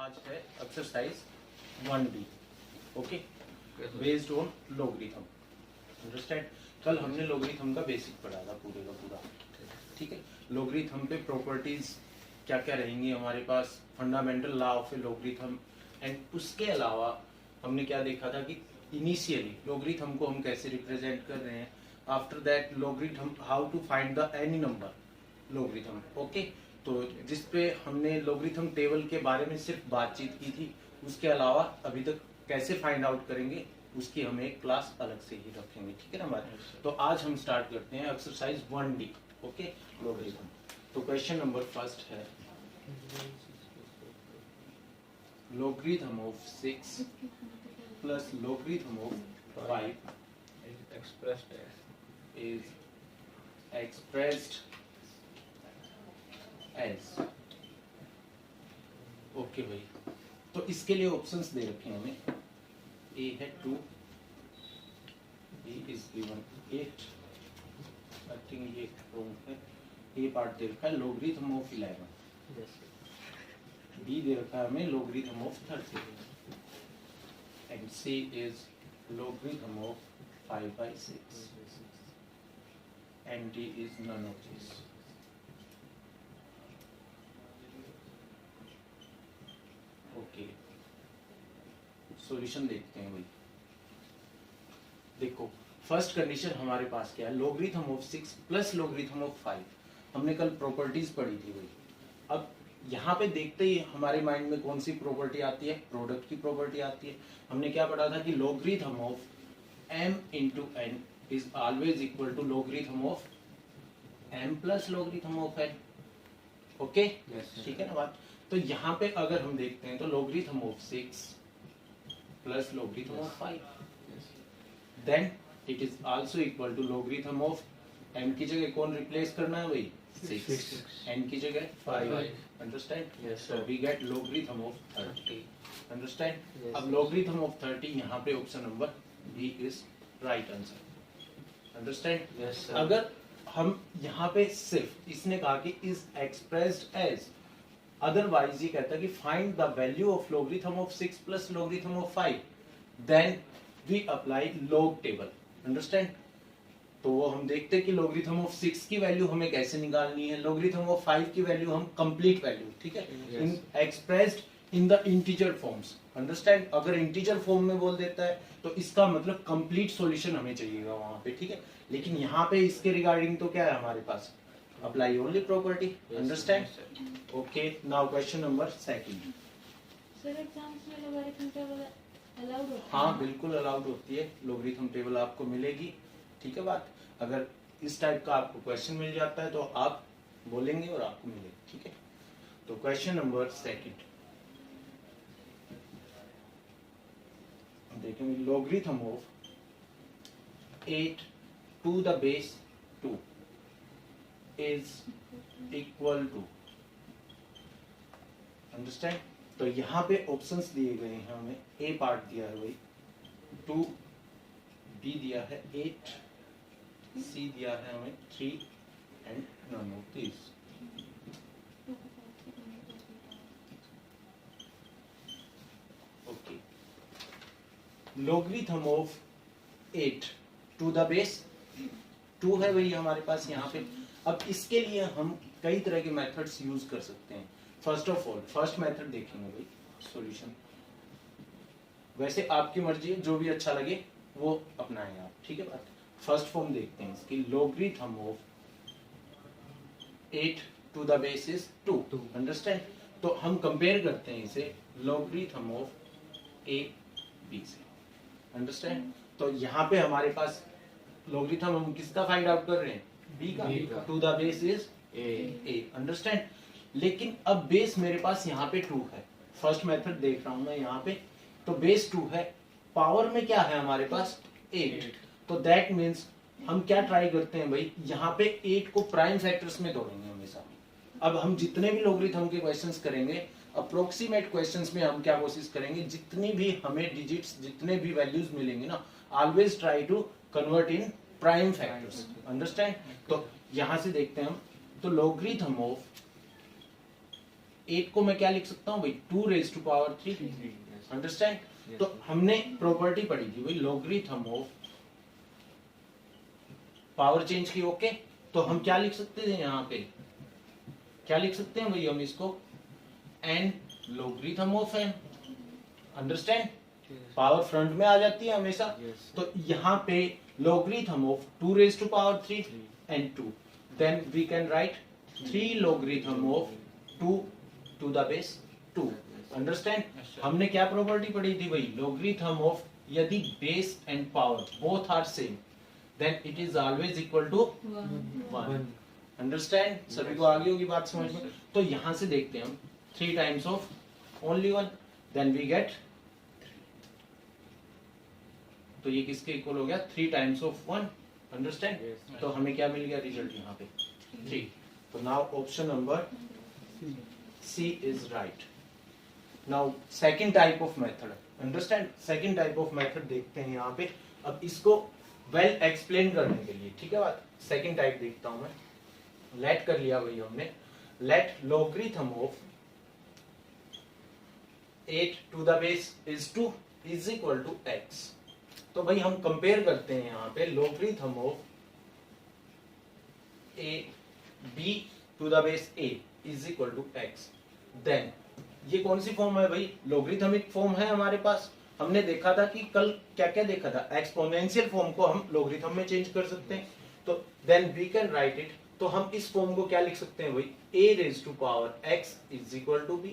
आज है exercise 1D, okay, based on logarithm. Understand? कल हमने लॉगरिथम का बेसिक पढ़ा था पूरे का पूरा, ठीक है। लॉगरिथम पे प्रॉपर्टीज क्या क्या रहेंगी हमारे पास, fundamental law of a logarithm, and उसके अलावा हमने क्या देखा था कि इनिशियली लॉगरिथम को हम कैसे रिप्रेजेंट कर रहे हैं, after that logarithm how to find the any number logarithm, okay. तो जिस पे हमने लॉगरिथम टेबल के बारे में सिर्फ बातचीत की थी, उसके अलावा अभी तक कैसे फाइंड आउट करेंगे उसकी हम एक क्लास अलग से ही रखेंगे, ठीक है ना हमारे। तो आज हम स्टार्ट करते हैं एक्सरसाइज 1D, ओके, लॉगरिथम। तो क्वेश्चन नंबर फर्स्ट है, logarithm of 6 plus logarithm of 5 is expressed as, okay भाई। तो इसके लिए ऑप्शंस दे रखे हैं हमें, ए है 2, B is given 8, I think ये रॉन्ग है, ए पार्ट दे रखा है लॉगरिथम ऑफ 11, बी दे रखा है हमें logarithm of 30, and C is logarithm of 5/6, and D is none of this. Okay, solution देखते हैं भाई। देखो, फर्स्ट कंडीशन हमारे पास क्या है, logarithm of 6 plus logarithm of 5। हमने कल प्रॉपर्टीज पढ़ी थी भाई। अब यहाँ पे देखते ही हमारे माइंड में कौन सी प्रॉपर्टी आती है, प्रोडक्ट की प्रॉपर्टी आती है। हमने क्या पढ़ा था कि logarithm of m into n is always equal to logarithm of m plus logarithm of n, okay, ठीक है ना बात। तो यहाँ पे अगर हम देखते हैं तो logarithm of 6 plus logarithm of 5, then it is also equal to logarithm of m की जगह कौन रिप्लेस करना है भाई, 6, n की जगह 5, understand. so we get logarithm of 30, understand. अब logarithm of 30 यहाँ पे option number B is right answer, understand. अगर हम यहाँ पे सिर्फ इसने कहा कि इज एक्सप्रेस्ड एज, अदरवाइज ये कहता है कि find the value of logarithm of 6 plus logarithm of 5, then we apply log table, understand. तो वो हम देखते हैं कि लॉगरिथम ऑफ 6 की वैल्यू हमें कैसे निकालनी है, लॉगरिथम ऑफ 5 की वैल्यू हम कंप्लीट वैल्यू, ठीक है, in expressed in the integer forms, understand. अगर इंटीजर फॉर्म में बोल देता है तो इसका मतलब कंप्लीट सॉल्यूशन हमें चाहिएगा वहां पे, ठीक है। लेकिन यहाँ पे इसके रिगार्डिंग तो क्या है हमारे पास, apply only property, understand. Okay, now question number second. Sir exams में लॉगरिथम टेबल अलाउड होता है? हाँ बिल्कुल अलाउड होती है, लॉगरिथम टेबल आपको मिलेगी, ठीक है बात। अगर इस टाइप का आपको क्वेश्चन मिल जाता है तो आप बोलेंगे और आपको मिलेगी, ठीक है। तो क्वेश्चन नंबर सेकंड देखेंगे, logarithm of 8 to the base 2 is equal to, understand. तो यहाँ पे ऑप्शंस दिए गए हैं हमें, ए पार्ट दिया है भाई 2, बी दिया है 8, सी दिया है हमें 3 and none of this. Okay, logarithm of 8 to the base 2 है भाई हमारे पास यहाँ पे। अब इसके लिए हम कई तरह के मेथड्स यूज कर सकते हैं। First of all first method देखेंगे भाई, सॉल्यूशन। वैसे आपकी मर्जी है, जो भी अच्छा लगे वो अपनाएं आप, ठीक है बात। फर्स्ट फॉर्म देखते हैं इसकी, logarithm of 8 to the base is 2, understand. तो हम कंपेयर करते हैं इसे लॉगरिथम ऑफ ए बी से, अंडरस्टैंड। तो यहाँ पे हमारे पास लॉगरिथम हम किसका फाइंड आउट कर रहे हैं, बी का, to the base is A, understand. लेकिन अब बेस मेरे पास यहाँ पे 2 है, फर्स्ट मेथड देख रहा हूं मैं यहाँ पे, तो बेस 2 है, पावर में क्या है हमारे पास 8, तो दैट मीन्स हम क्या ट्राई करते हैं भाई, यहाँ पे 8 को प्राइम फैक्टर्स में तोड़ेंगे हमेशा। अब हम जितने भी लॉगरिथम के क्वेश्चंस करेंगे, अप्रोक्सीमेट क्वेश्चंस में हम क्या कोशिश करेंगे, जितनी भी हमें डिजिट्स, जितने भी वैल्यूज मिलेंगे ना, always try to convert in prime factors, understand. तो यहां से देखते हैं हम, तो लॉगरिथम ऑफ 8 को मैं क्या लिख सकता हूँ भाई 2 रेज टू पावर 3। अंडरस्टैंड? तो हमने प्रॉपर्टी पढ़ी थी भाई लॉगरिथम ऑफ पावर चेंज की। ओके, तो हम क्या लिख सकते थे यहाँ पे, क्या लिख सकते हैं भाई हम इसको n logarithm of n. Understand? Power front में आ जाती है हमेशा। तो यहाँ पे logarithm of 2 raise to power 3 and 2, then we can write 3 logarithm of 2 to the base 2। Understand? हमने क्या प्रॉपर्टी पढ़ी थी भाई लॉगरिथम ऑफ यदि base and power both are same then it is always equal to 1। Understand? सभी को आगे होगी बात समझ में? तो यहां से देखते हैं हम 3 times of only 1 then we get, तो ये किसके इक्वल हो गया 3 टाइम्स ऑफ 1। अंडरस्टैंड? तो हमें क्या मिल गया रिजल्ट यहाँ पे 3। तो now option number C is right. Now second type of method, understand? Second type of method देखते हैं यहाँ पे। अब इसको वेल एक्सप्लेन करने के लिए, ठीक है बात, सेकंड टाइप देखता हूं मैं। लेट कर लिया भाई हमने, let logarithm of 8 to the base is 2 is equal to x। तो भाई हम कंपेयर करते हैं यहाँ पे logarithm of a b to the base a is equal to x। Then ये कौन सी फॉर्म है भाई लॉगरिथमिक फॉर्म है हमारे पास। हमने देखा था कि कल क्या क्या देखा था, एक्सपोनेंशियल फॉर्म को हम लॉगरिथम में चेंज कर सकते हैं। तो then we can write it, तो हम इस फॉर्म को क्या लिख सकते हैं भाई a raise to power x is equal to b।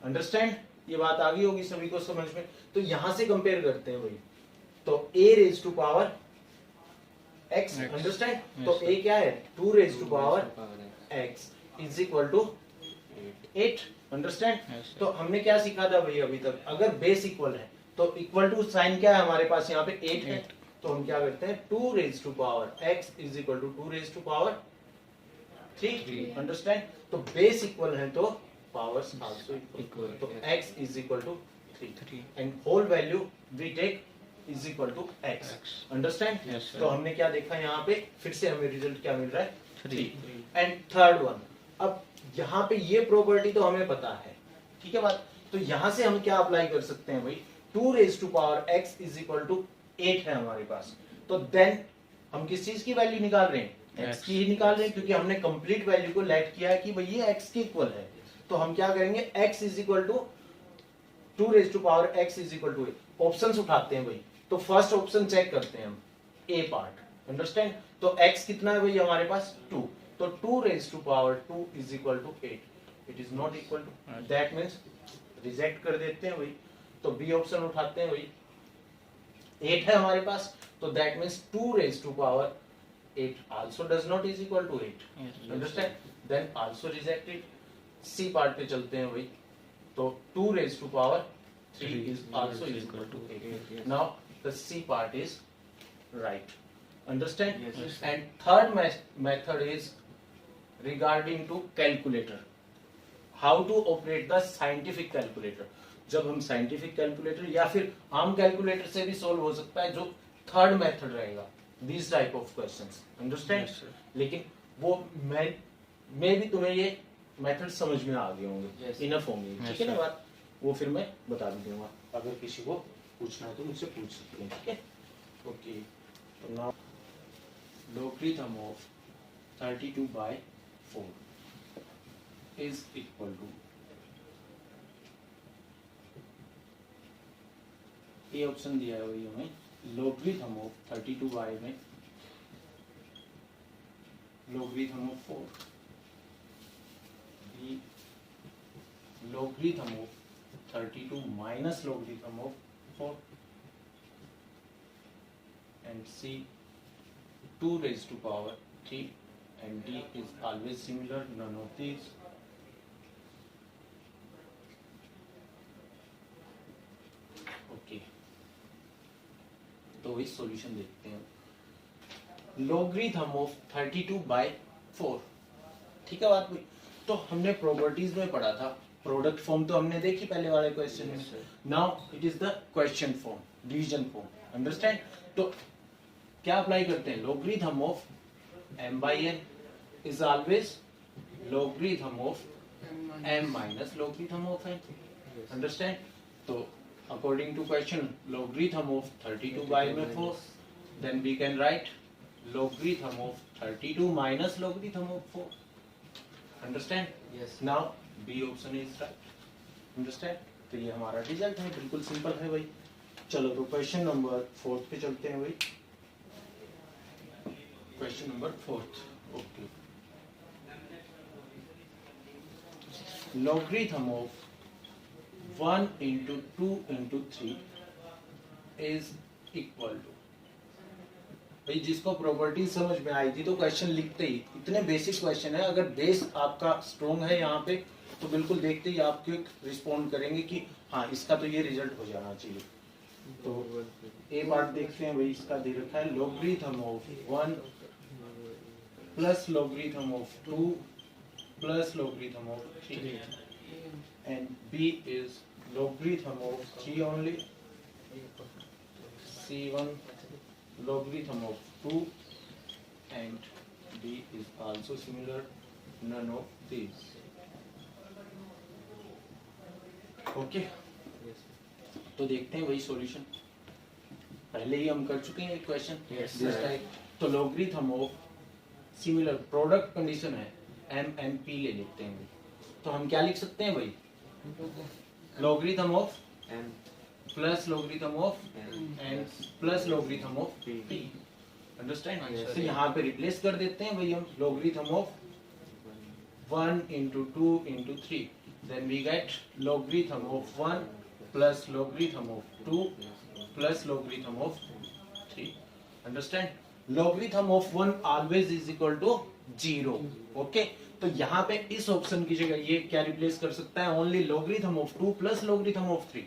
Understand? ये बात आ गई होगी सभी को समझ में। तो यहां से कंपेयर करते हैं भाई, तो a raise to power x। Understand? तो a क्या है 2 raise to power x is equal to 8। Understand? तो हमने क्या सीखा था भाई अभी तक, अगर बेस इक्वल है तो इक्वल टू साइन क्या है हमारे पास यहाँ पे 8 है। तो हम क्या करते हैं 2 raise to power x is equal to 2 raise to power 3। Understand? तो बेस इक्वल है तो पावर्स आल्सो इक्वल। तो x is equal to 3 and whole value we take is equal to x। Understand? तो हमने क्या देखा यहाँ पे, फिर से हमें रिजल्ट क्या मिल रहा है 3। एंड थर्ड वन, अब यहाँ पे ये प्रॉपर्टी तो हमें पता है, ठीक है बात। तो यहां से हम क्या अप्लाई कर सकते हैं भाई 2 raise to power x is equal to 8 है हमारे पास। तो देन हम किस चीज की वैल्यू निकाल रहे हैं, x की ही निकाल रहे हैं, क्योंकि हमने कंप्लीट वैल्यू को लेट किया है कि भाई ये x के इक्वल है। तो हम क्या करेंगे x is equal to 2 raise to power x is equal to 8। Options उठाते हैं भाई, तो फर्स्ट ऑप्शन चेक करते हैं हम a पार्ट। अंडरस्टैंड? तो x कितना है भाई हमारे पास 2, तो 2 raise to power 2 is equal to 8। It is not equal to, that means reject कर देते हैं भाई। तो बी ऑप्शन उठाते हैं भाई, 8 है हमारे पास, तो that means 2 raise to power 8 also does not is equal to 8। Understand? Then also rejected. C part पे चलते हैं भाई, तो 2 raise to power 3 is also equal to 8। Now the C part is right. Understand? Yes. And third method is regarding to calculator. How to operate the scientific calculator. जब हम scientific calculator या फिर आम calculator से भी solve हो सकता है, जो third method रहेगा these type of questions. Understand? Yes, sir. लेकिन वो मैं भी तुम्हें ये method समझ में आ गए होंगे, Yes. enough होंगे, Yes, ठीक है ना sir. बात? वो फिर मैं बता भी दूंगा, अगर किसी को पूछना है तो मुझसे पूछ सकते हैं, ठीक है? ओके, तो now logarithm of 32 by 4 is equal to, ये ऑप्शन दिया है वही हमें, logarithm of 32 by में logarithm of 4, b logarithm of 32 minus logarithm of 4, and c 2 raised to power 3, and d is always similar, none of these. Okay, तो इस solution देखते हैं। लॉगरिथम ऑफ 32 by 4, ठीक है बात हुई। तो हमने प्रॉपर्टीज में पढ़ा था, प्रोडक्ट फॉर्म तो हमने देखी पहले वाले क्वेश्चन में। Now it is the question form, division form. Understand? तो क्या अप्लाई करते हैं, logarithm of m by n is always logarithm of m minus logarithm of n. Understand? So according to question, logarithm of 32 by 4, then we can write logarithm of 32 minus logarithm of 4. Understand? Yes. Now B option is right. Understand? तो ये हमारा result है, बिल्कुल simple है भाई. चलो तो question number 4 पे चलते हैं भाई. Question number 4. Okay. Logarithm of 1 into 2 into 3 is equal to. भाई जिसको प्रॉपर्टी समझ में आई थी तो क्वेश्चन लिखते ही, इतने बेसिक क्वेश्चन है, अगर बेस आपका स्ट्रॉन्ग है यहाँ पे तो बिल्कुल देखते ही आप क्विक रिस्पॉन्ड करेंगे कि हाँ इसका तो ये रिजल्ट हो जाना चाहिए. तो ए पार्ट देखते हैं भाई. इसका दे रखा है logarithm of 1 plus logarithm of 2 plus logarithm of 3, and B is logarithm of 3 only, C1 logarithm of 2, and D is also similar, none of these. Okay, तो देखते हैं वही सॉल्यूशन. पहले ही हम कर चुके हैं एक क्वेश्चन दिस टाइप. तो logarithm of similar product condition है MMP ले लेते हैं भाई. तो हम क्या लिख सकते हैं भाई? logarithm of M plus logarithm of n plus logarithm of p. Understand? Yes. तो यहाँ पे रिप्लेस कर देते हैं भाई हम logarithm of 1 into 2 into 3. Then we get logarithm of 1 plus logarithm of 2 plus logarithm of 3. Understand? Logarithm of 1 always is equal to 0. Okay? तो यहाँ पे इस ऑप्शन की जगह ये क्या रिप्लेस कर सकता है? Only logarithm of 2 plus logarithm of 3.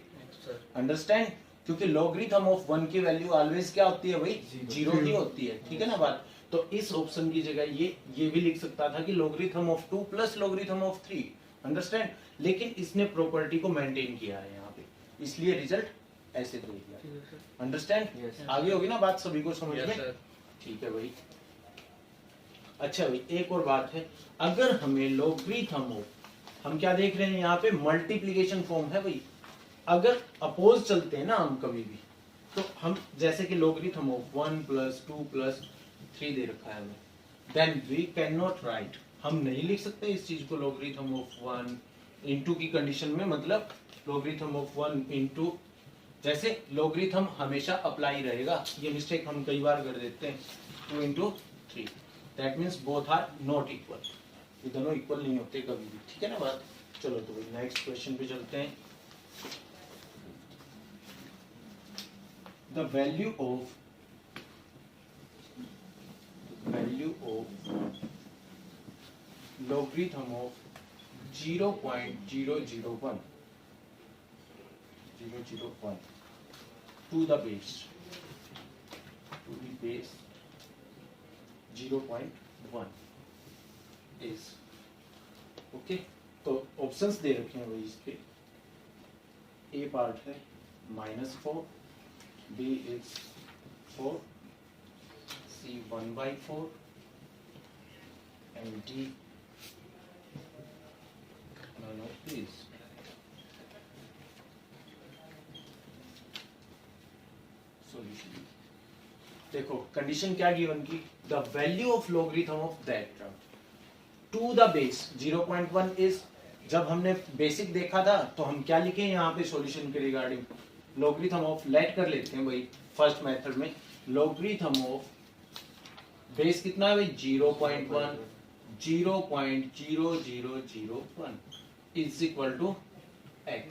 Understand? क्योंकि logarithm of 1 की वैल्यू ऑलवेज क्या होती है भाई? 0 ही होती है. ठीक है ना बात? तो इस ऑप्शन की जगह ये भी लिख सकता था कि logarithm of 2 plus logarithm of 3. Understand? लेकिन इसने प्रॉपर्टी को मेंटेन किया है यहाँ पे, इसलिए रिजल्ट ऐसे दे दिया. अंडरस्टैंड? Yes. आगे होगी ना बात, सभी को समझ में? ठीक है भाई. अच्छा भाई एक और बात है, अगर हमें logarithm हो, हम क्या देख रहे हैं यहाँ पे? मल्टीप्लीकेशन फॉर्म है भाई. अगर अपोज चलते हैं ना हम कभी भी, तो हम जैसे कि logarithm of 1 plus 2 plus 3 दे रखा है हमें, then we cannot write, हम नहीं लिख सकते इस चीज को logarithm of 1 into की कंडीशन में. मतलब logarithm of 1 into, जैसे logarithm हमेशा अप्लाई रहेगा, ये मिस्टेक हम कई बार कर देते हैं. 2 into 3, that means both are not equal. ये दोनों इक्वल नहीं होते कभी भी. ठीक है ना बात? चलो तो भाई नेक्स्ट क्वेश्चन पे चलते हैं. The value of logarithm of 0.001 to the base 0.1 is okay. तो ऑप्शंस दे रखे हैं भाई इसके. ए पार्ट है -4, B is 4, C 1/4, and D none of these. Solution. देखो कंडीशन क्या गिवन की? The value of logarithm of that term to the base 0.1 is. जब हमने बेसिक देखा था तो हम क्या लिखे यहाँ पे सॉल्यूशन के रिगार्डिंग? logarithm ऑफ, लेट कर लेते हैं भाई फर्स्ट मेथड में, logarithm ऑफ बेस कितना है भाई? 0.1, 0.0001 is equal to x.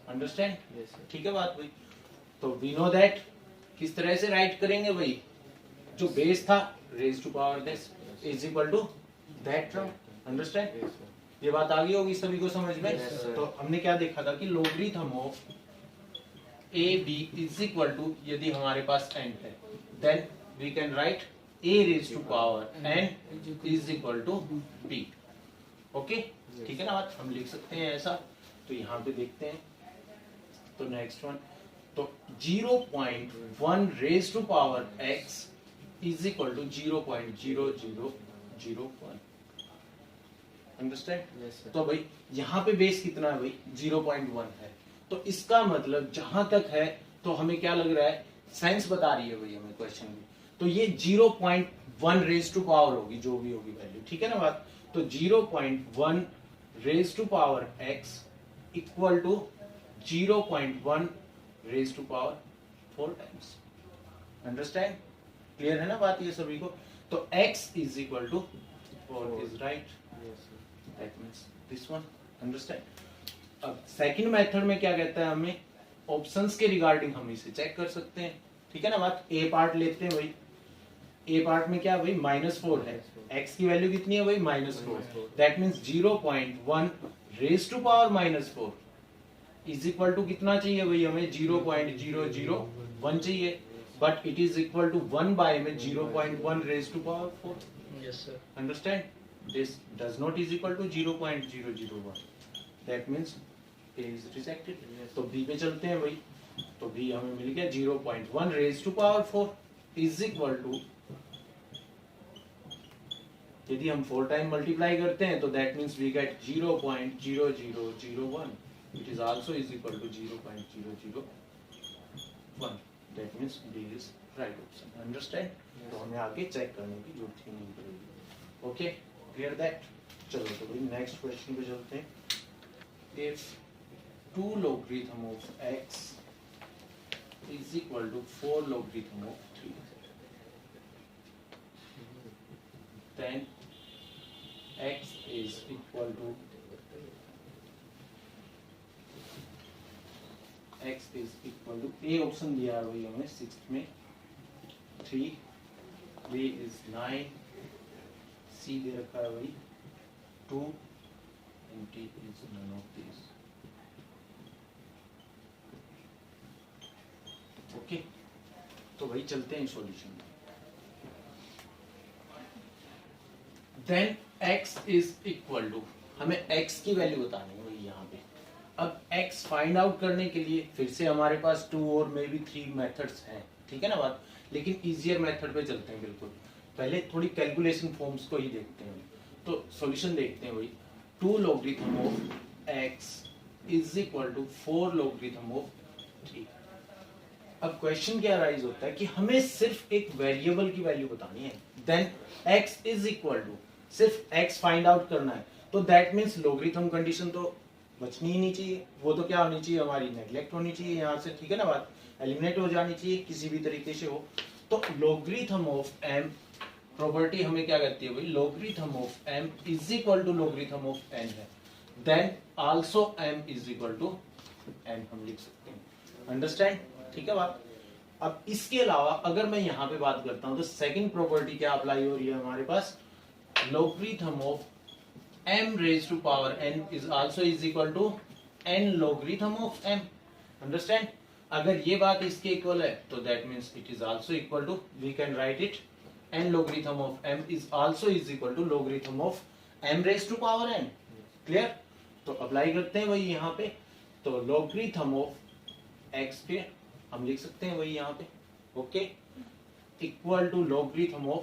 Understand? Yes, sir. ठीक है बात भाई. तो वी नो दैट. किस तरह से राइट करेंगे भाई? जो बेस था raise to power this is equal to that term. Understand? Yes, sir. ये बात आ गई होगी सभी को समझ में? Yes, sir. तो हमने क्या देखा था कि logarithm of A B is equal to, यदि हमारे पास n है, then we can write a raise to power n is equal to b. Okay, ठीक है ना बात? हम लिख सकते हैं ऐसा. तो यहाँ पे देखते हैं. तो नेक्स्ट वन, तो 0.1 raise to power x is equal to 0.0001. Understand. Yes, sir. तो भाई यहाँ पे बेस कितना है भाई 0.1 है, तो इसका मतलब जहां तक है तो हमें क्या लग रहा है, साइंस बता रही है भाई हमें क्वेश्चन में, तो ये 0.1 रेज टू पावर होगी, जो भी होगी वैल्यू, ठीक है ना बात। तो 0.1 raise to power x equal to 0.1 raise to power 4 times. Understand, clear है ना बात ये सभी को। तो x is equal to 4 is right, Yes, sir. That means this one. Understand. अब सेकंड मेथड में क्या कहता है, हमें ऑप्शंस के रिगार्डिंग हम इसे चेक कर सकते हैं, ठीक है ना बात। ए पार्ट लेते हैं भाई, ए पार्ट में क्या है भाई -4 है, x की वैल्यू कितनी है भाई -4, that means 0.1 raise to power -4 is equal to कितना चाहिए भाई हमें 0.001 चाहिए, but it is equal to 1 by में 0.1 raise to power 4। Yes, sir. Understand? This does not is equal to 0.001. That means A is rejected. तो B पे चलते हैं भाई, तो B हमें मिल गया 0.1 raised to power 4 is equal to, यदि हम 4 टाइम मल्टीप्लाई करते हैं तो that means we get 0.0001. It is also is equal to 0.001. That means D is right option. Understand? तो हमें आगे चेक करने की जरूरत ही नहीं पड़ेगी। Okay, clear that. चलो तो भाई नेक्स्ट क्वेश्चन पे चलते हैं। If 2 logarithm of x is equal to 4 logarithm of 3, then x is equal to A option दिया है भाई हमें 6th में 3, B is 9, C दे रखा है भाई 2 and D is none of these। Okay, तो भाई चलते हैं सॉल्यूशन में। Then x is equal to, हमें x की वैल्यू बतानी है भाई यहाँ पे। अब x फाइंड आउट करने के लिए फिर से हमारे पास 2 और मे बी 3 मेथड्स हैं, ठीक है ना बात, लेकिन इजियर मेथड पे चलते हैं बिल्कुल। पहले थोड़ी कैलकुलेशन फॉर्म्स को ही देखते हैं, तो सॉल्यूशन देखते हैं भाई। 2 logarithm of x is equal to 4 logarithm of 3। अब क्वेश्चन क्या राइज होता है कि हमें सिर्फ एक वेरिएबल की वैल्यू बतानी है, then x is equal to सिर्फ x फाइंड आउट करना है, तो दैट मीन्स लोगरिथम कंडीशन तो बचनी ही नहीं चाहिए, वो तो क्या होनी चाहिए हमारी, नेग्लेक्ट होनी चाहिए यहाँ से, ठीक है ना बात, एलिमिनेट हो जानी चाहिए किसी भी तरीके से हो। तो लोगरिथम ऑफ m प्रॉपर्टी हमें क्या कहती है भाई, logarithm of m is equal to logarithm of n है, then also m is equal to n हम लिख सकते हैं। अंडरस्टैंड, ठीक है बात। अब इसके अलावा अगर मैं यहाँ पे बात करता हूँ तो सेकंड प्रॉपर्टी क्या अप्लाई हो रही है हमारे पास, logarithm of m raised to power n is also is equal to n logarithm of m। Understand? अगर ये बात इसके इक्वल है तो that means it is also equal to, we can write it n logarithm of m is also is equal to logarithm of m raised to power n। Clear? तो apply करते हैं वही यहाँ पे, तो logarithm of x पे हम लिख सकते हैं वही यहाँ पे, okay, equal to logarithm of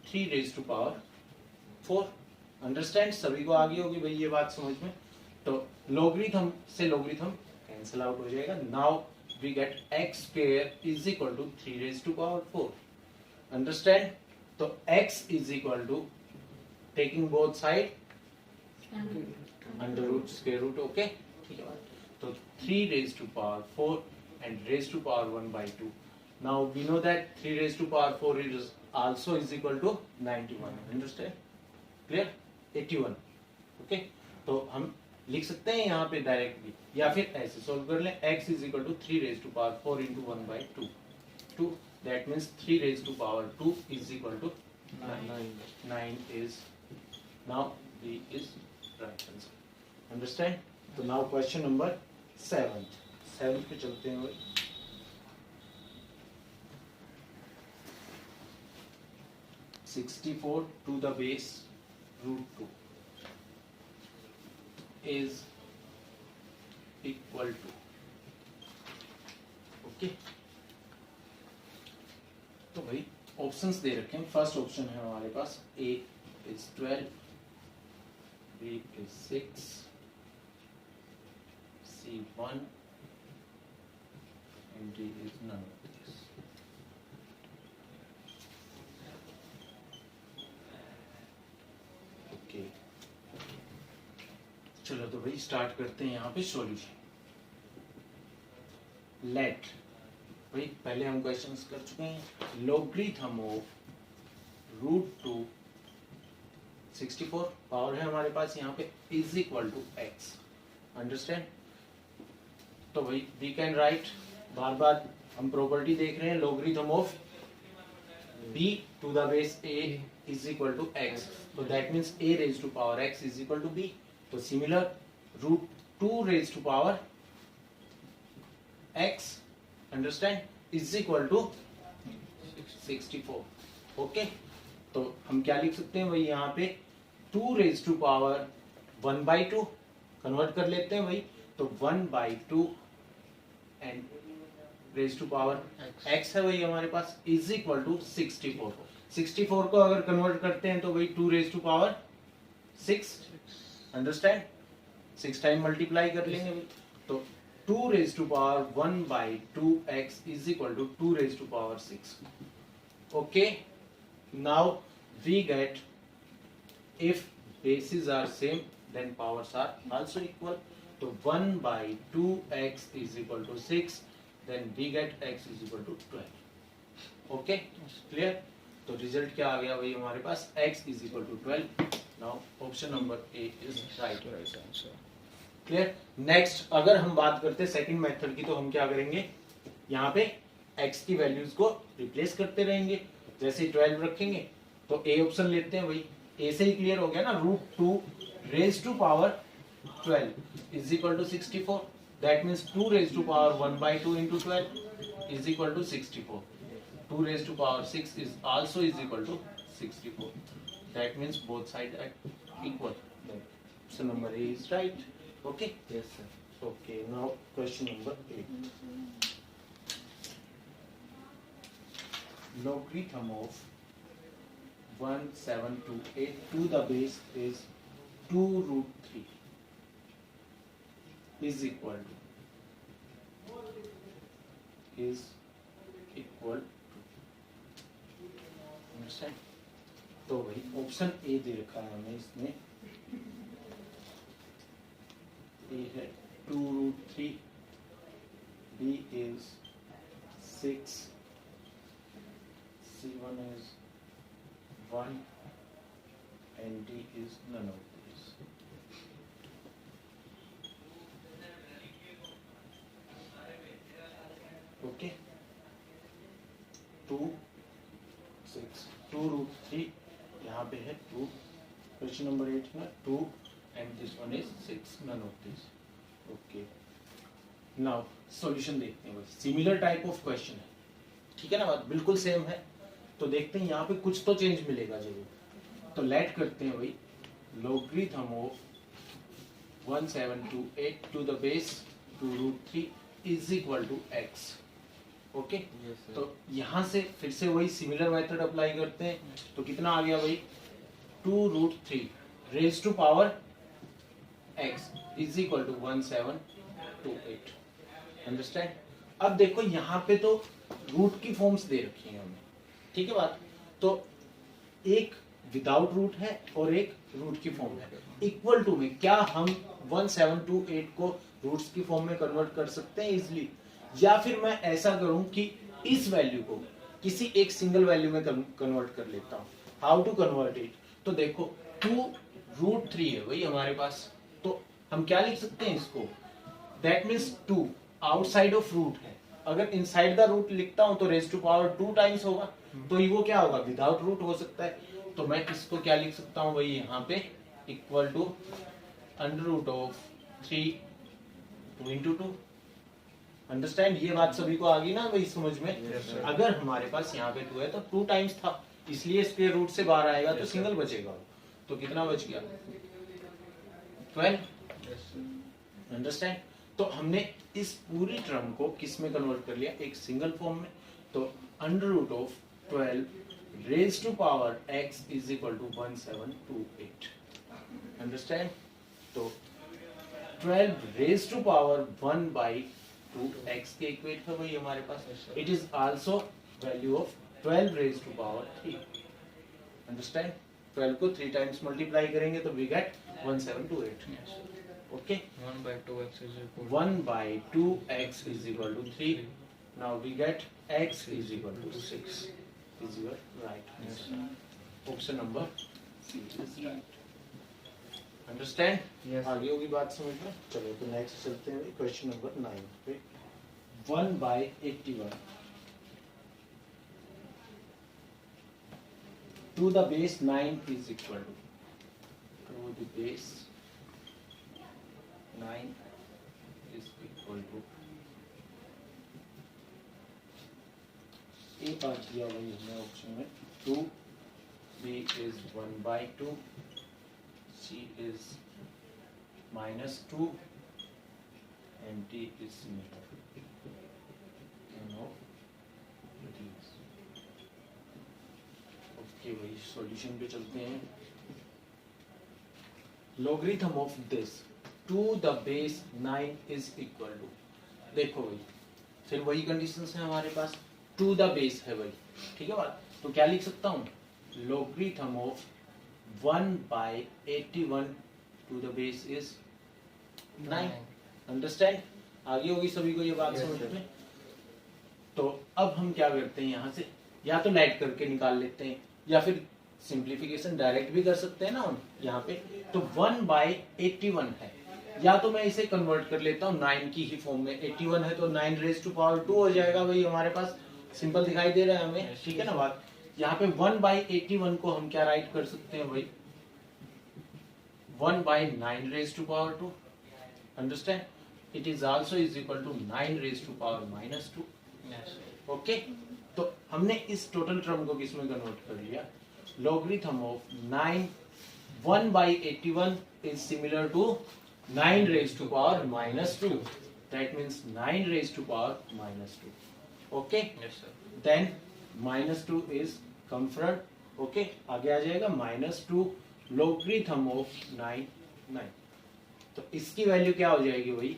3 raised to power 4। Understand, सभी को आगे होगी भाई ये बात समझ में। तो लोगरिथम से लोगरिथम कैंसिल आउट हो जाएगा, now we get x square is equal to 3 raise to power 4। Understand, तो x is equal to taking both side under root square root, okay, ठीक है। तो 3 raise to power 4 and raise to power 1/2। Now we know that 3 raise to power 4 is also is equal to 91। Understand, clear, 81। Okay, तो हम लिख सकते हैं यहाँ पे डायरेक्टली, या फिर ऐसे सॉल्व कर लें, x is equal to 3 raise to power 4 into 1/2, 2, that means 3 raise to power 2 is equal to 9 is, now b is right answer. Understand. तो नाउ क्वेश्चन नंबर 7 पे चलते हैं भाई। 64 to the base root 2 is equal to, okay, तो भाई options दे रखे हैं। First option है हमारे पास a is 12, B is 6, C 1, and D is none of these. Okay, चलो तो भाई स्टार्ट करते हैं यहाँ पे सॉल्यूशन। लेट, भाई पहले हम क्वेश्चंस कर चुके हैं। लॉगरिथम ऑफ √2 64 पावर है हमारे पास यहाँ पे is equal to x. Understand? तो भाई वी कैन राइट, बार बार हम प्रॉपर्टी देख रहे हैं, logarithm of b to the base a is equal to x, तो that means a raise to power x is equal to b। तो similar √2 raise to power x, understand, is equal to 64। Okay, तो हम क्या लिख सकते हैं भाई यहाँ पे 2 रेज टू पावर 1/2 कन्वर्ट कर लेते हैं भाई, तो 1/2 and raise to power x है भाई हमारे पास इज इक्वल टू 64। 64 को अगर कन्वर्ट करते हैं तो भाई 2 raise to power 6, understand, 6 time multiply कर लेंगे भाई, तो 2 raise to power 1/2 x is equal to 2 raise to power 6। Okay, now we get if bases are same then powers are also equal, तो 1/2 x is equal to 6, then we get x is equal to 12। Okay, clear? तो result क्या आ गया भाई हमारे पास, x is equal to 12। Now option number A is right answer. Clear? Next अगर हम बात करते हैं सेकंड मेथड की, तो हम क्या करेंगे, यहाँ पे x की वैल्यूज को रिप्लेस करते रहेंगे। जैसे 12 रखेंगे तो ए ऑप्शन लेते हैं भाई, ए से ही क्लियर हो गया ना, √2 raise to power 12 is equal to 64, that means 2 raise to power 1/2 into 12 is equal to 64। 2 raise to power 6 is also is equal to 64, that means both side are equal. Option number A is right. Okay, yes sir. Okay, now question number 8। Logarithm of 1728 to the base is 2√3 is equal to understand? तो भाई option A दे रखा है हमें इसमें, ए है 2√3, B is 6, C1 is 1 and D is none of these. Okay, 2, 6, 2√3 यहाँ पे है 2, क्वेश्चन नंबर 8 में 2 and this one is 6, none of these. Okay, now solution देखते हैं बस, सिमिलर टाइप ऑफ क्वेश्चन है, ठीक है ना, बात बिल्कुल सेम है, तो देखते हैं यहाँ पे कुछ तो चेंज मिलेगा जरूर। तो लेट करते हैं भाई, logarithm of 1728 to the base 2√3 is equal to x। Okay, तो यहाँ से फिर से वही सिमिलर मेथड अप्लाई करते हैं, तो कितना आ गया भाई, 2√3 raise to power x is equal to 1728। Understand? अब देखो यहाँ पे तो रूट की फॉर्म्स दे रखी है हमें, ठीक है बात, तो एक विदाउट रूट है और एक रूट की फॉर्म है। इक्वल टू में क्या हम 1728 को रूट्स की फॉर्म में कन्वर्ट कर सकते हैं इजिली, या फिर मैं ऐसा करूं कि इस वैल्यू को किसी एक सिंगल वैल्यू में कन्वर्ट कर लेता हूं। हाउ टू कन्वर्ट इट, तो देखो 2√3 है वही हमारे पास, तो हम क्या लिख सकते हैं इसको, that means 2 outside of root है, अगर इनसाइड द रूट लिखता हूं तो रेज टू पावर 2 टाइम्स होगा, तो ये वो क्या होगा, विदाउट रूट हो सकता है, तो मैं इसको क्या लिख सकता हूं भाई यहाँ पे, इक्वल टू √3 2 into 2। अंडरस्टैंड? ये बात सभी को आ गई ना भाई समझ में? yes, अगर हमारे पास यहाँ पे 2 है तो 2 टाइम्स था, इसलिए स्क्वायर रूट से बाहर आएगा तो सिंगल बचेगा, तो कितना बच गया, 12। अंडरस्टैंड? तो हमने इस पूरी टर्म को किस में कन्वर्ट कर लिया, एक सिंगल फॉर्म में, तो √12 raise to power x is equal to 1728। Understand? तो 12 रेज टू पावर 1/2x के इक्वेट है वही हमारे पास. It is also value of 12 raise to power 3. Understand? 12 को 3 टाइम्स मल्टीप्लाई करेंगे तो we get 1728. Okay, 1/2x is equal 1/2x is equal to 3. Now we get x is equal to 6. Is your right answer. Option number C is right. Understand? Yes. आगे होगी बात समझ में. चलो तो नेक्स्ट चलते हैं क्वेश्चन नंबर 9 पे. 1/81 to the base 9 is equal to the base 9 is equal to A part दिया हुआ है ऑप्शन में. 2 B is 1/2, C is -2 and D is similar. Okay भाई सॉल्यूशन पे चलते हैं. Logarithm of this to the base 9 is equal to. देखो भाई फिर वही कंडीशंस है हमारे पास. टू द बेस है भाई, ठीक है बात. तो क्या लिख सकता हूँ? Logarithm of 1/81 to the base is 9. Understand? आगे होगी सभी को ये बात Yes, समझ sir. में. तो अब हम क्या करते हैं, यहाँ से या तो लाइट करके निकाल लेते हैं या फिर सिंप्लीफिकेशन डायरेक्ट भी कर सकते हैं ना हम यहाँ पे. तो 1/81 है, या तो मैं इसे कन्वर्ट कर लेता हूँ 9 की ही फॉर्म में. 81 है तो 9 रेज टू पावर 2 हो जाएगा भाई हमारे पास. सिंपल दिखाई दे रहा है हमें, ठीक है ना बात. यहाँ पे 1/81 को हम क्या राइट कर सकते हैं भाई? 1/9 raise to power 2. Understand? It is also is equal to 9 raise to power -2. Okay, तो हमने इस टोटल टर्म को किसमें कन्वर्ट कर लिया? Logarithm of 9 1/81 is similar to 9 raise to power -2. That means 9 raise to power -2. Okay, Yes, sir. Then -2 is come front. Okay, आगे आ जाएगा -2 लॉगरिथम ऑफ 9. तो इसकी वैल्यू क्या हो जाएगी भाई?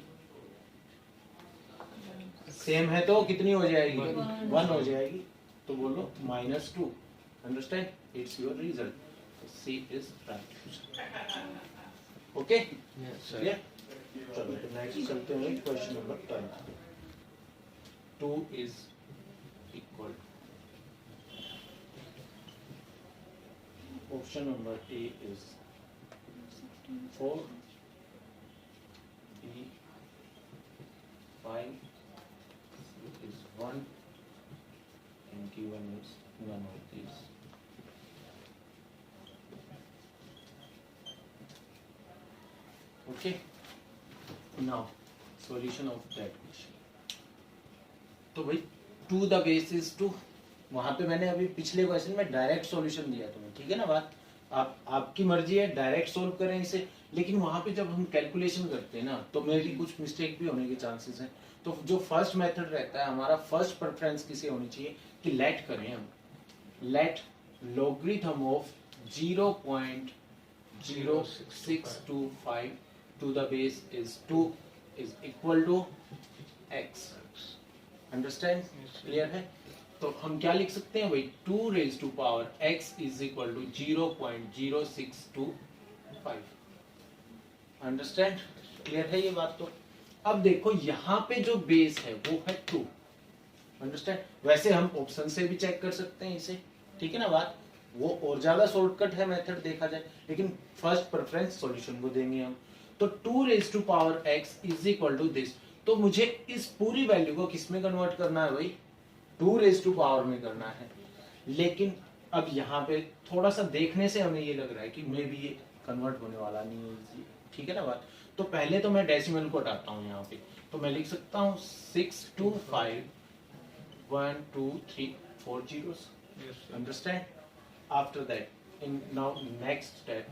सेम है तो कितनी हो जाएगी? 1 हो जाएगी. तो बोलो -2. Understand? It's your result. C is right. Okay, Yes, sir. चलो तो नेक्स्ट चलते हैं question number 10. 2 is equal. Option number A is 4, B 5, C is 1 and given is none of these. Okay, now solution of that question. तो भाई to the base is 2. वहां पे मैंने अभी पिछले क्वेश्चन में डायरेक्ट सॉल्यूशन दिया तुम्हें, ठीक है ना बात. आपकी मर्जी है डायरेक्ट सोल्व करें इसे, लेकिन वहां पे जब हम कैलकुलेशन करते हैं ना तो मेरी कुछ मिस्टेक भी होने के चांसेस हैं. तो जो फर्स्ट मेथड रहता है हमारा, फर्स्ट प्रेफरेंस किसे होनी चाहिए कि लेट करें हम. Let logarithm of 0.0625 to the base is 2 is equal to x. Understand? Clear है? तो हम क्या लिख सकते हैं भाई? 2 raise to power x is equal to 0.0625. Understand? Clear है ये बात? तो अब देखो यहाँ पे जो बेस है वो है 2. अंडरस्टैंड? वैसे हम ऑप्शन से भी चेक कर सकते हैं इसे, ठीक है ना बात. वो और ज्यादा शॉर्टकट है मेथड देखा जाए, लेकिन फर्स्ट प्रेफरेंस सॉल्यूशन को देंगे हम. तो 2 raise to power x is equal to this. तो मुझे इस पूरी वैल्यू को किस में कन्वर्ट करना है भाई? 2 रेज टू पावर में करना है. लेकिन अब यहाँ पे थोड़ा सा देखने से हमें ये लग रहा है कि मे बी ये कन्वर्ट होने वाला नहीं है, ठीक है ना बात. तो पहले तो मैं डेसिमल को हटाता हूँ यहाँ पे. तो मैं लिख सकता हूँ 625 1 2 3 4 zeros. Yes, sir. Understand? After that, in now next step,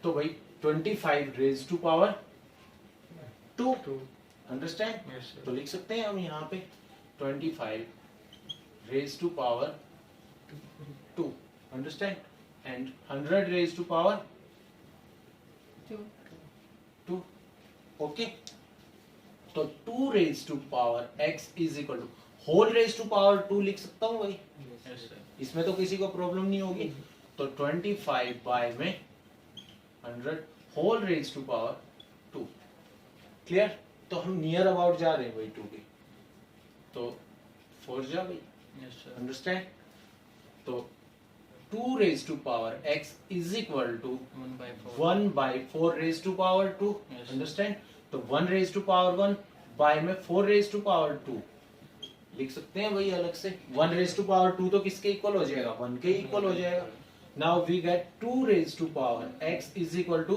तो भाई 25 raised to power 2. 2. Understand? Yes, sir. तो लिख सकते हैं हम यहाँ पे 25 raised to power 2. Understand? And 100 raised to power 2. Okay, तो 2 raise to power x is equal to whole raise to power 2 लिख सकता हूँ भाई, Yes, sir. इसमें तो किसी को प्रॉब्लम नहीं होगी। तो 25 बाय में 100 whole raise to power 2। Clear? तो हम नियर अबाउट जा रहे हैं भाई 2 के, तो 4 जा भाई, Yes, sir. अंडरस्टैंड? तो 2 raise to power x is equal to 1/4. 1 by 4 raised to power 2, Yes. understand? तो 1 raised to power 1 by में 4 raised to power 2 लिख सकते हैं वही अलग से। 1 raised to power 2 तो किसके इक्वल हो जाएगा? 1 के इक्वल हो जाएगा। Now we get 2 raised to power x is equal to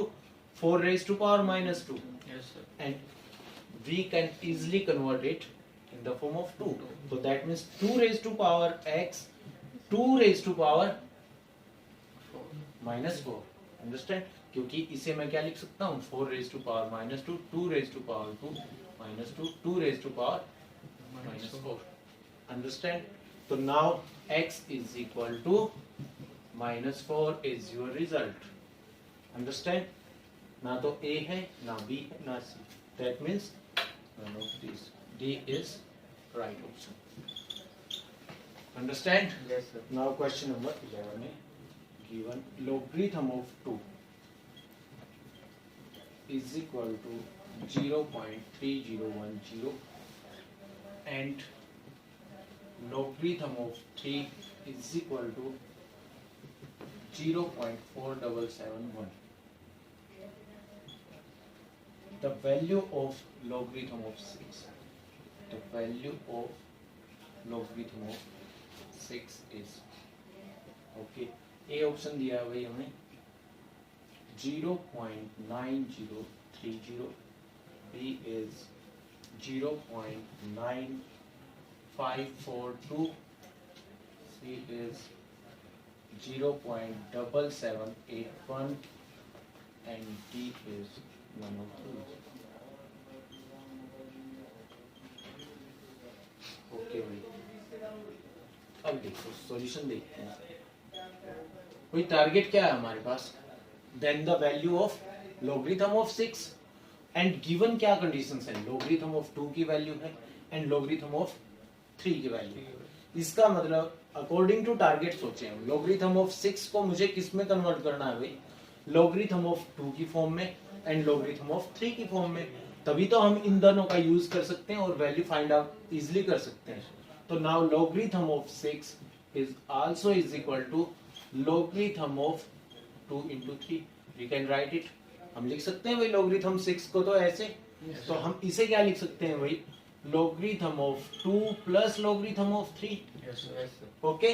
4 raised to power minus 2, Yes, sir. and we can easily convert it in the form of 2. So that means 2 raised to power x, 2 raised to power 4. -4, understand? क्योंकि इसे मैं क्या लिख सकता हूँ? 4 raise to power -2, 2 raise to power 2 -2, 2 raise to power -4, understand? तो now x is equal to -4 is your result, understand? ना तो a है, ना b है, ना c, that means none of these. D is right option, understand? Yes, sir. Now question number 11 है, given logarithm of 2 is equal to 0.3010 and logarithm of 3 is equal to 0.4771. The value of logarithm of 6. The value of logarithm of 6 is, okay, A option दिया है भाई हमें 0.9030, B is 0.9542, C is 0.7781 and D is none of these. Okay भाई, अब देखो solution देखते हैं। कोई टारगेट क्या है हमारे पास? Then the value of logarithm of 6 and given क्या कंडीशंस है? लॉगरिथम ऑफ 2 की वैल्यू है एंड लॉगरिथम ऑफ 3 की वैल्यू है। इसका मतलब अकॉर्डिंग टू टारगेट सोचे हम, लॉगरिथम ऑफ 6 को मुझे किस में कन्वर्ट करना है भाई? लॉगरिथम ऑफ 2 की फॉर्म में एंड लॉगरिथम ऑफ 3 की फॉर्म में, तभी तो हम इन दोनों का यूज कर सकते हैं और वैल्यू फाइंड आउट इजिली कर सकते हैं। तो now logarithm of 6 is also is equal to logarithm of 2 into 3. We can write it. हम लिख सकते हैं भाई logarithm 6 को तो ऐसे, तो हम इसे क्या लिख सकते हैं भाई? logarithm of 2 plus logarithm of 3. Yes, sir. Yes, sir. Okay,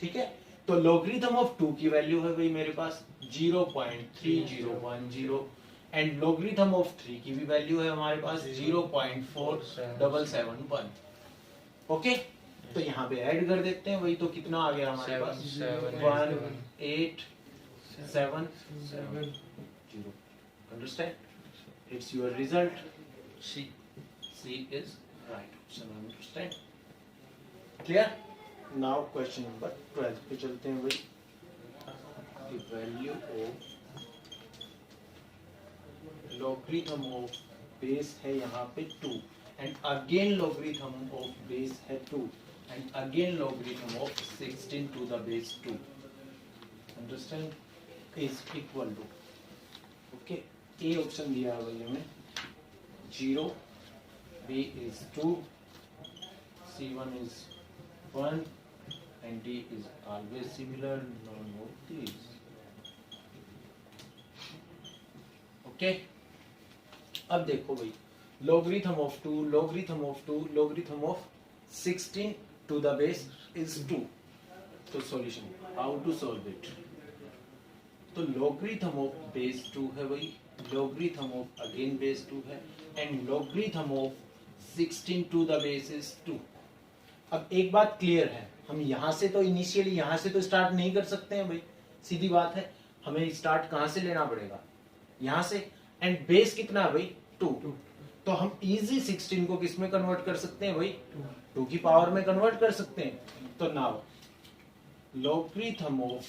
ठीक है? तो logarithm of 2 की वैल्यू है भाई मेरे पास 0.3010 एंड logarithm of 3 की भी वैल्यू है हमारे पास 0.4771. ओके, तो यहाँ पे ऐड कर देते हैं वही, तो कितना आ गया हमारे पास? 1870. Understand? It's your result. C. C is right option. Understand? Clear? Now question number 12 पे चलते हैं भाई। The value of logarithm of base है यहाँ पे 2 and again logarithm of base है 2 and again logarithm of 16 to the base 2, understand, is equal to, okay, A option दिया है भाई हमें 0, B is 2, C1 is 1 and D is always similar, none of these. Okay, अब देखो भाई, logarithm of 2, logarithm of 2, logarithm of 16 to the base is 2. तो solution, how to solve it? तो logarithm of base 2 है भाई, logarithm of again base 2 है and logarithm of 16 to the base is 2. अब एक बात क्लियर है, हम यहाँ से तो इनिशियली यहाँ से तो स्टार्ट नहीं कर सकते हैं भाई, सीधी बात है, हमें स्टार्ट कहाँ से लेना पड़ेगा? यहाँ से, एंड बेस कितना है भाई? 2. तो हम इजी 16 को किस में कन्वर्ट कर सकते हैं भाई? 2 की पावर में कन्वर्ट कर सकते हैं। तो now logarithm of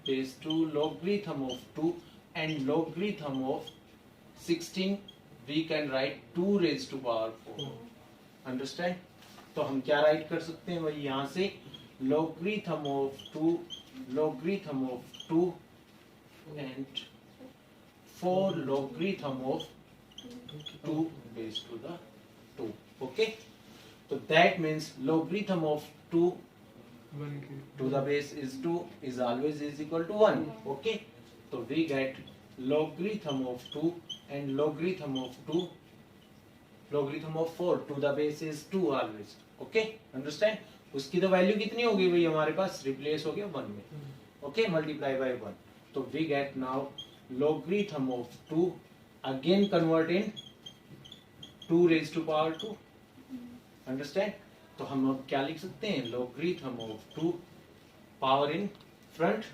base 2, logarithm of 2 and logarithm of 16 we can write 2 raised to power 4. Understand? तो हम क्या राइट कर सकते हैं भाई यहाँ से logarithm of 2 and 4 logarithm of 2 raised to the 2. Okay? So that means logarithm of 2 to the base is 2 is always is equal to 1. Okay? So we get logarithm of 2 and logarithm of 4 to the base is 2 always. Okay? Understand? उसकी तो value कितनी होगी भाई हमारे पास replace हो गया 1 में. Okay? Multiply by 1. So we get now logarithm of 2 again convert in 2 raised to power 2. Understand? तो हम अब क्या लिख सकते हैं logarithm of 2 power in front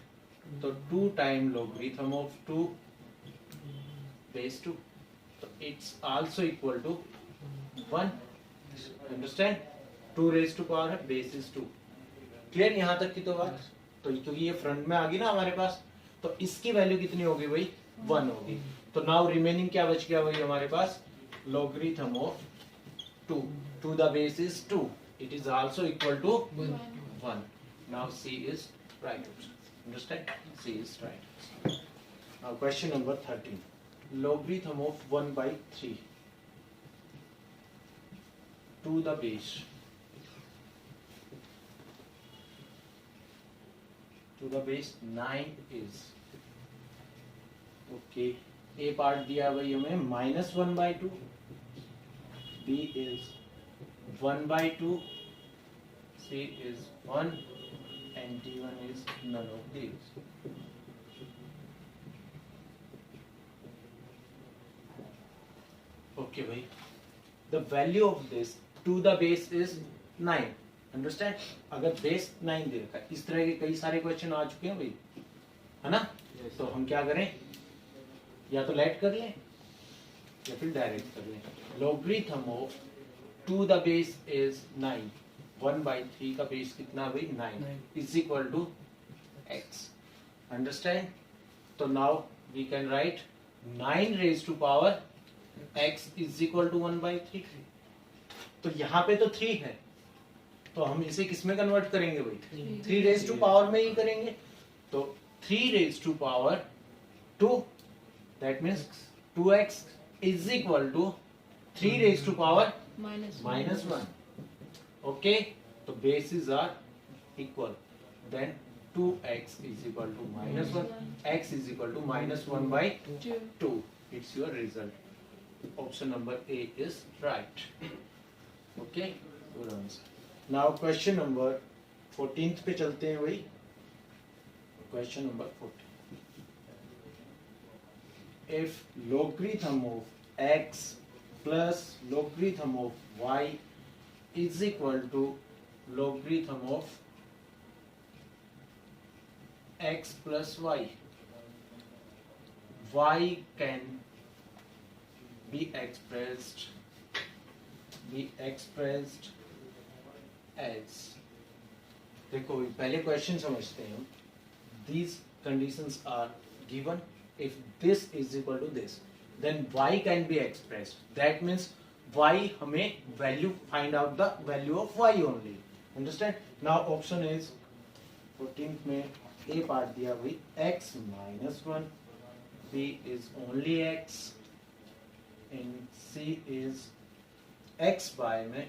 तो 2 टाइम logarithm of 2 base 2 तो it's also equal to 1. Understand? 2 raised to power है base is 2. क्लियर यहाँ तक की तो बात. तो क्योंकि ये फ्रंट में आ गई ना हमारे पास तो इसकी वैल्यू कितनी होगी भाई 1 होगी. तो नाउ रिमेनिंग क्या बच गया भाई हमारे पास logarithm of 2 to the base is 2. It is also equal to 1. Now C is right option. Understand? C is right. Now question number 13. Logarithm of 1 by 3 to the base. To the base 9 is okay. A part दिया भाई हमें -1 by 2. B is 1 by 2. C is 1 and D1 is none of these. Okay भाई. The value of this to the base is 9. Understand? अगर base 9 दे रखा है इस तरह के कई सारे क्वेश्चन आ चुके हैं भाई है ना. तो हम क्या करें या तो लेट कर लें या फिर डायरेक्ट कर लें. logarithm of 2 the base is 9. 1 by 3 का बेस कितना भाई 9 is equal to x. Understand? तो now we can write 9 raised to power x is equal to 1 by 3. तो यहाँ पे तो 3 है तो हम इसे किस में कन्वर्ट करेंगे भाई 3 रेज टू पावर में ही करेंगे. तो 3 raise to power 2 that means 2x is equal to 3 raised to power -1. Okay? तो bases are equal. Then 2x is equal to -1. X is equal to -1 by 2. It's your result. Option number A is right. Okay? Good answer. Now question number 14th पे चलते हैं भाई. Question number 14. If logarithm of x plus logarithm of y is equal to logarithm of x plus y can be expressed as. देखो पहले question समझते हैं. These conditions are given. If this is equal to this, then y can be expressed. That means y हमें value find out the value of y only. Understand? Now option is 14th में A part दिया भाई x -1, B is only x, and C is x by में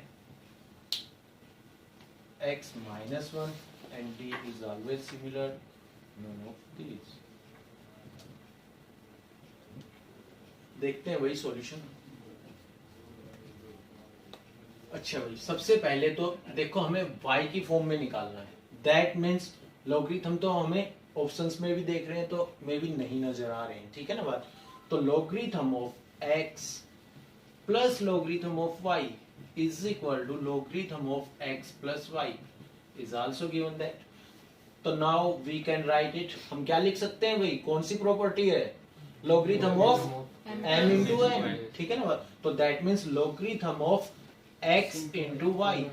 x -1 and D is always similar, none of these. देखते हैं वही solution. अच्छा भाई सबसे पहले तो देखो हमें y की फॉर्म में निकालना है. दैट मीन्स लॉगरिथम तो हमें ऑप्शंस में भी देख रहे हैं तो मे भी नहीं नजर आ रहे हैं. ठीक है ना बात. तो logarithm of x plus logarithm of y is equal to logarithm of x plus y is also given that. तो now we can write it. हम क्या लिख सकते हैं भाई कौन सी प्रॉपर्टी है logarithm of m into n. ठीक है ना बात. तो that means logarithm of x into y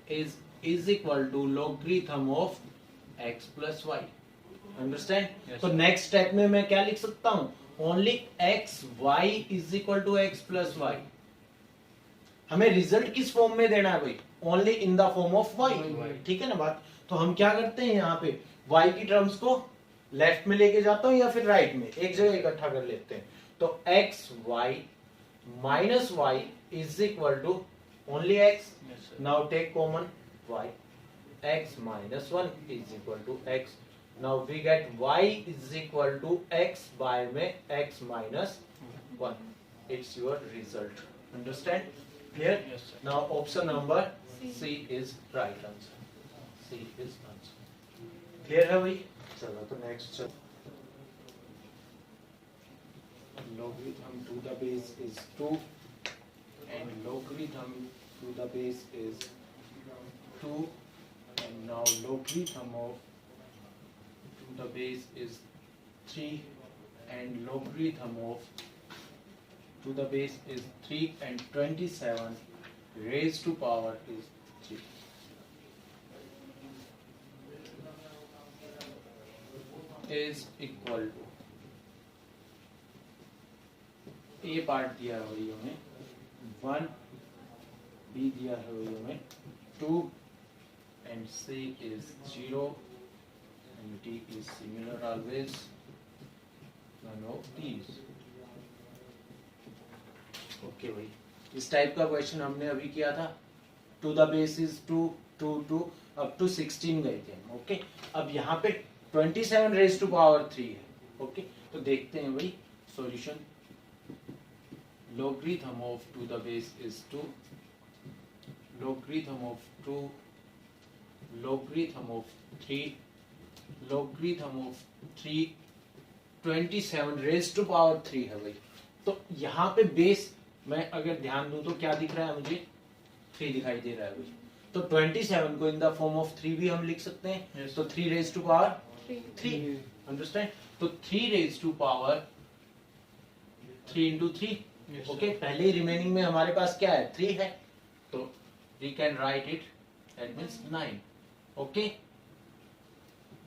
is equal to logarithm of x plus y. Understand? Yes, तो sir. नेक्स्ट स्टेप में मैं क्या लिख सकता हूं? Only x y is equal to x plus y. हमें रिजल्ट किस फॉर्म में देना है भाई? Only in the form of y. ठीक है ना बात? तो हम क्या करते हैं यहाँ पे वाई की टर्म्स को लेफ्ट में लेके जाता हूं या फिर राइट में, एक जगह इकट्ठा कर लेते हैं। तो x y minus y is equal to only x. Yes, sir. Now take common y. X minus 1 is equal to x. Now we get y is equal to x by में x minus 1. It's your result. Understand? Clear? Yes, sir. Now option number C. C is right answer. C is answer. Clear है भाई? चलो तो next logarithm to the base is 2 and logarithm to the base is 2 and now logarithm of to the base is 3 and logarithm of to the base is 3 and 27 raised to power is 3. Is equal to A part दिया है भाई हमें 1, B दिया है भाई हमें 2 and C is 0 and D is similar always, none of these. Okay भाई, इस टाइप का क्वेश्चन हमने अभी किया था। To the base is 2 2 2 up to 16 गए थे हम। ओके, अब यहाँ पे 27 रेज टू पावर 3 है। ओके, तो देखते हैं भाई solution. logarithm of to the base is 2, logarithm of 2, logarithm of 3, logarithm of 3, 27 raised to power 3 है भाई। तो यहाँ पे बेस मैं अगर ध्यान दूं तो क्या दिख रहा है मुझे? 3 दिखाई दे रहा है भाई। तो 27 को इन द फॉर्म ऑफ 3 भी हम लिख सकते हैं। Yes. तो 3 raised to power 3. 3, अंडरस्टैंड? तो 3 raised to power 3 into 3। Yes, okay, sir. पहले ही रिमेनिंग में हमारे पास क्या है? 3 है, तो we can write it, that means 9। Okay,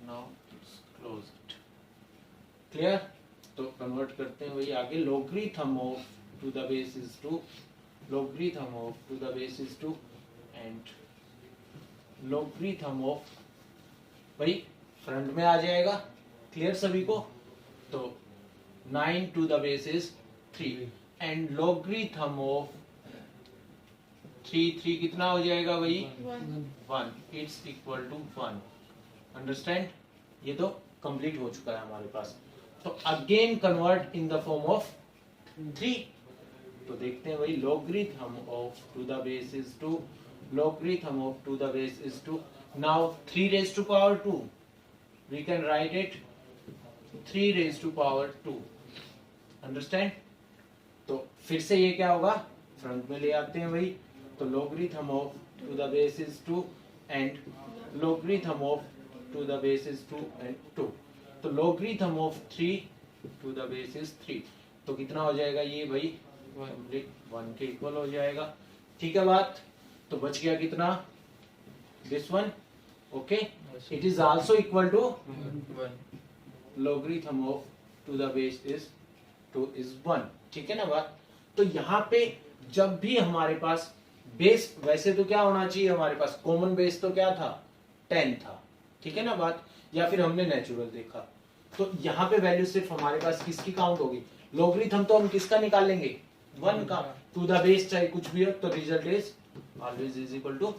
now it's closed. Clear? तो कन्वर्ट करते हैं वही आगे। logarithm of to the base is 2, logarithm of to the base is 2 and logarithm of वही फ्रंट में आ जाएगा। क्लियर सभी को? तो 9 to the base is 3 and logarithm of 3 कितना हो जाएगा भाई? 1। It's equal to 1। अंडरस्टैंड? ये तो कंप्लीट हो चुका है हमारे पास। तो again convert in the form of 3। तो देखते हैं भाई, logarithm of to the base is 2, logarithm of to the base is 2. Now 3 raised to power 2, we can write it 3 raised to power 2. Understand? तो फिर से ये क्या होगा? फ्रंट में ले आते हैं भाई। तो logarithm of to the base is 2 and logarithm of to the base is 2 and 2. तो logarithm of 3 to the base is 3। तो कितना हो जाएगा ये भाई? 1 के इक्वल हो जाएगा। ठीक है बात? तो बच गया कितना? This one. Okay, Yes, sir. It is also equal to 1. logarithm of to the base is 2 is 1। ठीक है ना बात? तो यहाँ पे जब भी हमारे पास बेस, वैसे तो क्या होना चाहिए हमारे पास? कॉमन बेस तो क्या था? 10 था। ठीक है ना बात? या फिर हमने नेचुरल देखा। तो यहाँ पे वैल्यू सिर्फ हमारे पास किसकी काउंट होगी? लोगरिथम तो हम किसका निकाल लेंगे? 1 का। टू द बेस चाहे कुछ भी हो, तो result is always is equal to.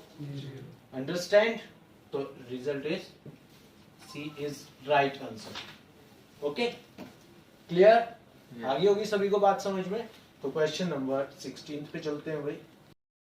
Understand? तो result is C is right answer. Okay, clear? Yeah. आगे होगी सभी को बात समझ में? तो क्वेश्चन नंबर 16 पे चलते हैं भाई।